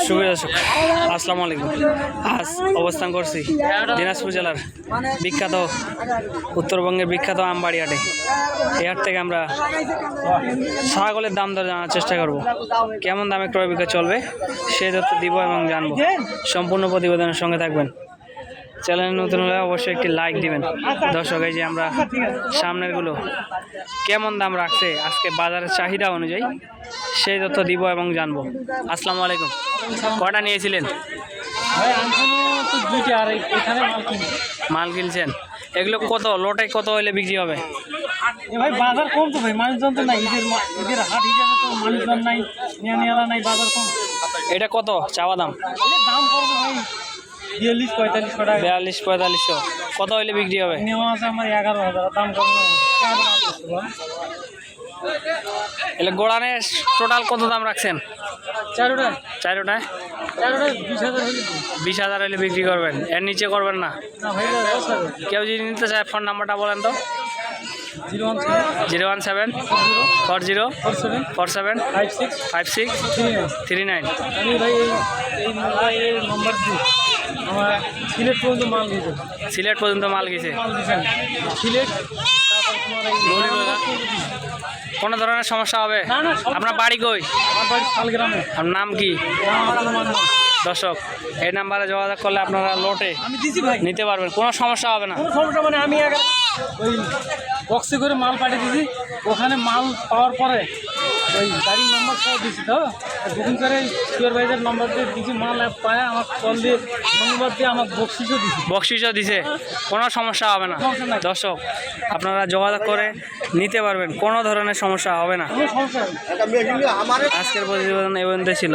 শুভ দর্শক আসসালামু আলাইকুম। আজ অবস্থান করছি দিনাজপুর জেলার বিখ্যাত উত্তরবঙ্গের বিখ্যাত আমবাড়ি হাটে। এই হাট থেকে আমরা ছাগলের দাম দর জানার চেষ্টা করব, কেমন দামে ক্রয় বিক্রয় চলবে সে তথ্য দিব এবং জানবো। সম্পূর্ণ প্রতিবেদনের সঙ্গে থাকবেন। চ্যানেল নতুন হলে অবশ্যই একটি লাইক দিবেন। দর্শক, এই যে আমরা সামনেরগুলো কেমন দাম রাখছে আজকে বাজারের চাহিদা অনুযায়ী সেই তথ্য দিব এবং জানবো। আসসালামু আলাইকুম। কয়টা নিয়েছিলেন? মাল কিনছেন? এগুলো কত লোটে কত হলে বিক্রি হবে? ভাই বাজার কম তো ভাই, মানুষজন তো নাই, ঈদের হাট হিসাবে তো মানুষজন নাই, নেওয়া নাই, বাজার কম। এটা কত চাওয়া দাম? দাম করবো ভাই 42-45 টাকা। 42-4500 কত হলে বিক্রি হবে? নেওয়া আছে আমার 11,000, দাম করবো। এলে গোড়ানে টোটাল কত দাম রাখছেন? চারোটায় 20,000 হলে বিক্রি করবেন, এর নিচে করবেন না? ভাই 10,000। কেউ যদি নিতে চায় ফোন নাম্বারটা বলেন তো। 017-40-47-56-39। আমি ভাই এই নম্বর দিই, আমার সিলেট পর্যন্ত মাল দিয়েছে। সিলেট পর্যন্ত মাল গেছে? সিলেট কোনো ধরনের সমস্যা হবে? আপনার বাড়ি কই? আমার বাড়ি শালগ্রামে। আপনার নাম কি? দর্শক, এই নাম্বারে যোগাযোগ করলে আপনারা লোটে আমি দিছি ভাই, নিতে পারবেন, কোনো সমস্যা হবে না। কোনো সমস্যা মানে আমি ওই বক্সে করে মাল পাঠিয়ে দিছি, ওখানে মাল পাওয়ার পরে ওই গাড়ির নম্বর সহ দিছি, তো বুকিং করে সুপারভাইজার নম্বর দিয়ে দিছি, মাল পায় আমার কল দিয়ে নম্বর দিয়ে আমার বক্সিসও দিছে। কোনো সমস্যা হবে না। দর্শক, আপনারা যোগাযোগ করে নিতে পারবেন, কোনো ধরনের সমস্যা হবে না। কোনো সমস্যা আজকের প্রতিবেদন এই পর্যন্ত ছিল।